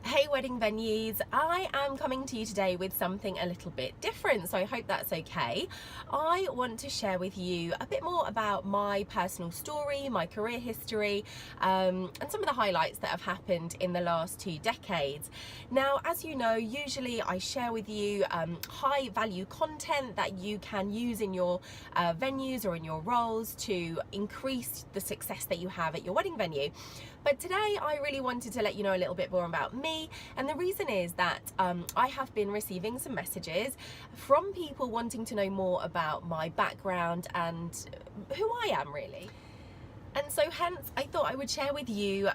Hey wedding venues, I am coming to you today with something a little bit different, so I hope that's okay. I want to share with you a bit more about my personal story, my career history, and some of the highlights that have happened in the last 2 decades. Now, as you know, usually I share with you high value content that you can use in your venues or in your roles to increase the success that you have at your wedding venue. But today I really wanted to let you know a little bit more about me, and the reason is that I have been receiving some messages from people wanting to know more about my background and who I am really. And so hence I thought I would share with you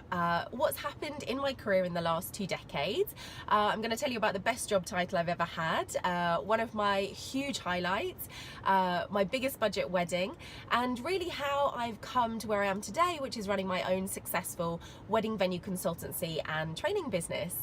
what's happened in my career in the last 2 decades. I'm going to tell you about the best job title I've ever had, one of my huge highlights, my biggest budget wedding, and really how I've come to where I am today, which is running my own successful wedding venue consultancy and training business.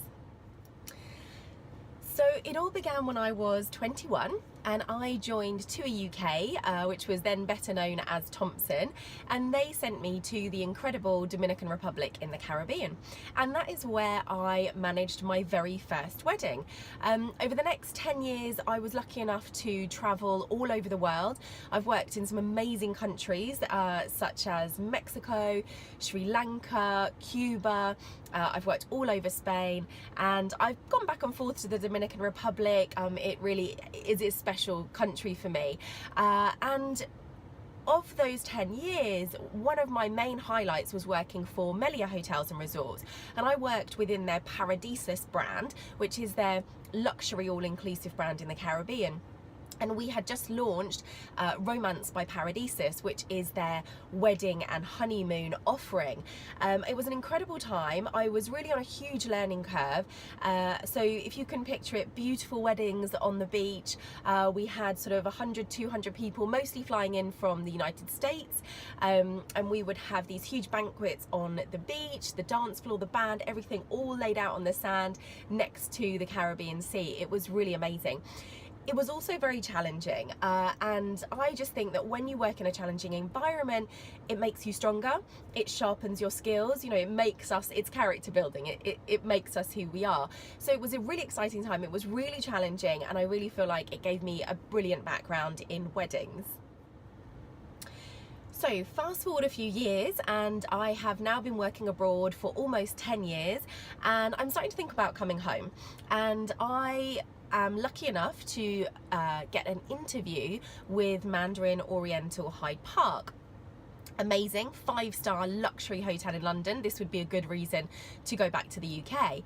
So it all began when I was 21 and I joined TUI UK, which was then better known as Thompson, and they sent me to the incredible Dominican Republic in the Caribbean, and that is where I managed my very first wedding. Over the next 10 years I was lucky enough to travel all over the world. I've worked in some amazing countries such as Mexico, Sri Lanka, Cuba. I've worked all over Spain, and I've gone back and forth to the Dominican Republic. It really is a special country for me, and of those 10 years, one of my main highlights was working for Melia Hotels and Resorts, and I worked within their Paradisus brand, which is their luxury all-inclusive brand in the Caribbean. And we had just launched Romance by Paradisus, which is their wedding and honeymoon offering. It was an incredible time. I was really on a huge learning curve. So if you can picture it, beautiful weddings on the beach. We had sort of 100, 200 people, mostly flying in from the United States. And we would have these huge banquets on the beach, the dance floor, the band, everything all laid out on the sand next to the Caribbean Sea. It was really amazing. It was also very challenging, and I just think that when you work in a challenging environment, it makes you stronger, it sharpens your skills, you know, it makes us, it's character building, it makes us who we are. So it was a really exciting time, it was really challenging, and I really feel like it gave me a brilliant background in weddings. So fast forward a few years and I have now been working abroad for almost 10 years, and I'm starting to think about coming home, and I am lucky enough to get an interview with Mandarin Oriental Hyde Park. Amazing 5-star luxury hotel in London. This would be a good reason to go back to the UK.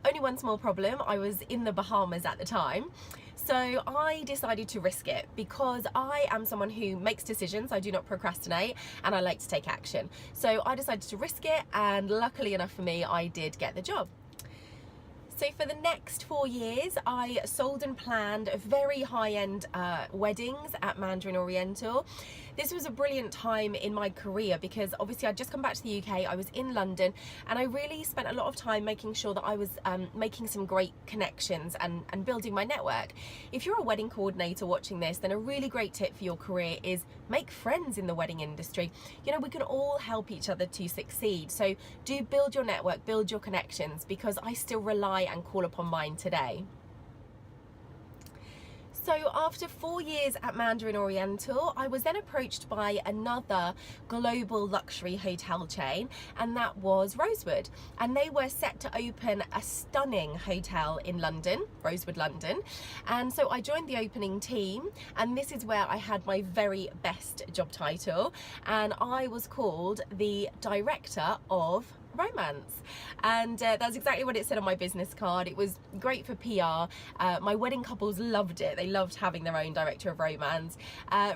Only one small problem, I was in the Bahamas at the time. So I decided to risk it because I am someone who makes decisions, I do not procrastinate, and I like to take action. So I decided to risk it, and luckily enough for me, I did get the job. So for the next 4 years, I sold and planned very high-end weddings at Mandarin Oriental. This was a brilliant time in my career because obviously I'd just come back to the UK, I was in London, and I really spent a lot of time making sure that I was making some great connections and building my network. If you're a wedding coordinator watching this, then a really great tip for your career is make friends in the wedding industry. You know, we can all help each other to succeed. So do build your network, build your connections, because I still rely and call upon mine today. So after 4 years at Mandarin Oriental, I was then approached by another global luxury hotel chain, and that was Rosewood. And they were set to open a stunning hotel in London, Rosewood London. And so I joined the opening team, and this is where I had my very best job title, and I was called the Director of Romance, and that's exactly what it said on my business card. It was great for PR. My wedding couples loved it. They loved having their own Director of Romance.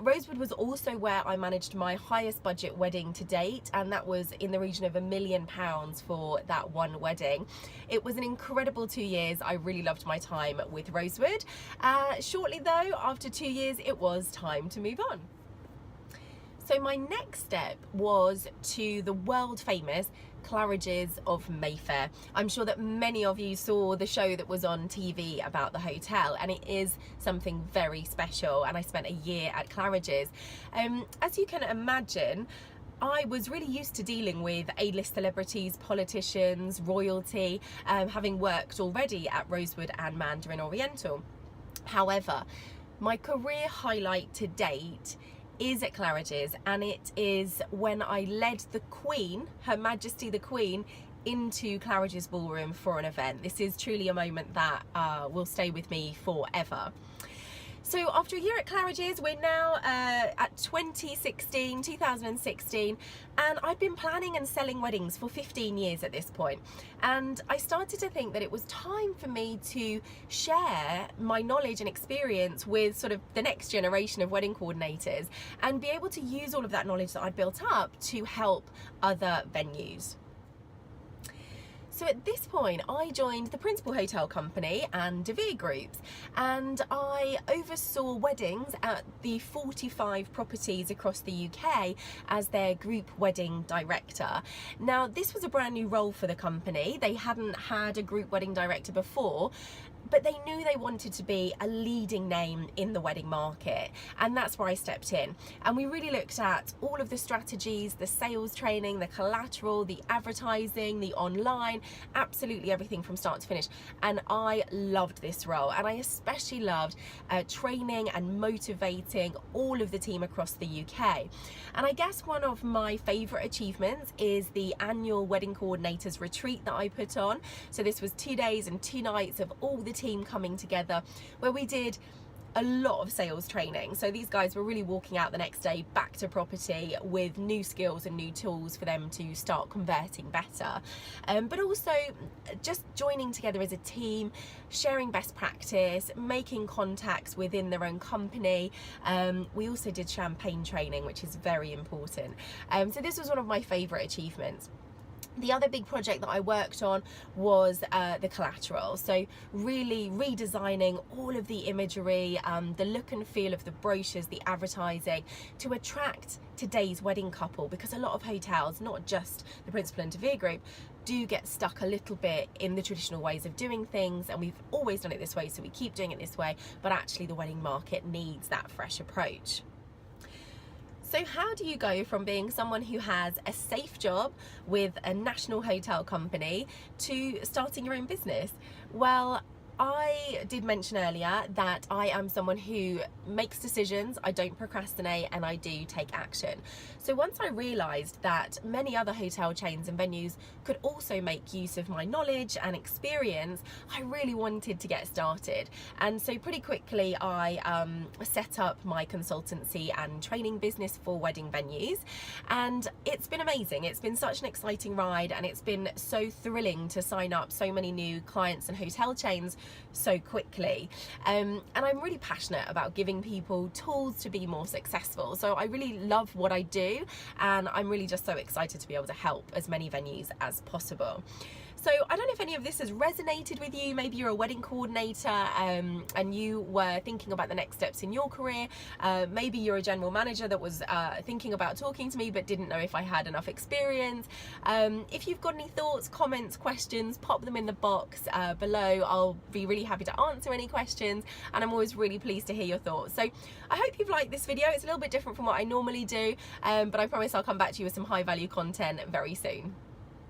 Rosewood was also where I managed my highest budget wedding to date, and that was in the region of £1 million for that one wedding. It was an incredible 2 years. I really loved my time with Rosewood. Shortly though, after 2 years, it was time to move on. So my next step was to the world famous Claridge's of Mayfair. I'm sure that many of you saw the show that was on TV about the hotel, and it is something very special, and I spent a year at Claridge's. As you can imagine, I was really used to dealing with A-list celebrities, politicians, royalty, having worked already at Rosewood and Mandarin Oriental. However, my career highlight to date is at Claridge's, and it is when I led the Queen, Her Majesty the Queen, into Claridge's ballroom for an event. This is truly a moment that will stay with me forever. So after a year at Claridge's, we're now at 2016, and I've been planning and selling weddings for 15 years at this point. And I started to think that it was time for me to share my knowledge and experience with sort of the next generation of wedding coordinators and be able to use all of that knowledge that I'd built up to help other venues. So at this point, I joined the Principal Hotel Company and De Vere Groups, and I oversaw weddings at the 45 properties across the UK as their group wedding director. Now, this was a brand new role for the company. They hadn't had a group wedding director before, but they knew they wanted to be a leading name in the wedding market, and that's where I stepped in. And we really looked at all of the strategies, the sales training, the collateral, the advertising, the online, absolutely everything from start to finish. And I loved this role, and I especially loved training and motivating all of the team across the UK. And I guess one of my favourite achievements is the annual Wedding Coordinators Retreat that I put on. So this was 2 days and 2 nights of all the team coming together, where we did a lot of sales training. So these guys were really walking out the next day back to property with new skills and new tools for them to start converting better, but also just joining together as a team, sharing best practice, making contacts within their own company. We also did champagne training, which is very important. So this was one of my favourite achievements. The other big project that I worked on was the collateral. So really redesigning all of the imagery, the look and feel of the brochures, the advertising, to attract today's wedding couple, because a lot of hotels, not just the Principal and De Vere Group, do get stuck a little bit in the traditional ways of doing things, and we've always done it this way, so we keep doing it this way, but actually the wedding market needs that fresh approach. So how do you go from being someone who has a safe job with a national hotel company to starting your own business? Well, I did mention earlier that I am someone who makes decisions, I don't procrastinate, and I do take action. So once I realised that many other hotel chains and venues could also make use of my knowledge and experience, I really wanted to get started. And so pretty quickly I set up my consultancy and training business for wedding venues, and it's been amazing. It's been such an exciting ride, and it's been so thrilling to sign up so many new clients and hotel chains so quickly, and I'm really passionate about giving people tools to be more successful. So I really love what I do, and I'm really just so excited to be able to help as many venues as possible. So I don't know if any of this has resonated with you. Maybe you're a wedding coordinator and you were thinking about the next steps in your career. Maybe you're a general manager that was thinking about talking to me but didn't know if I had enough experience. If you've got any thoughts, comments, questions, pop them in the box below. I'll be really happy to answer any questions, and I'm always really pleased to hear your thoughts. So I hope you've liked this video. It's a little bit different from what I normally do, but I promise I'll come back to you with some high value content very soon.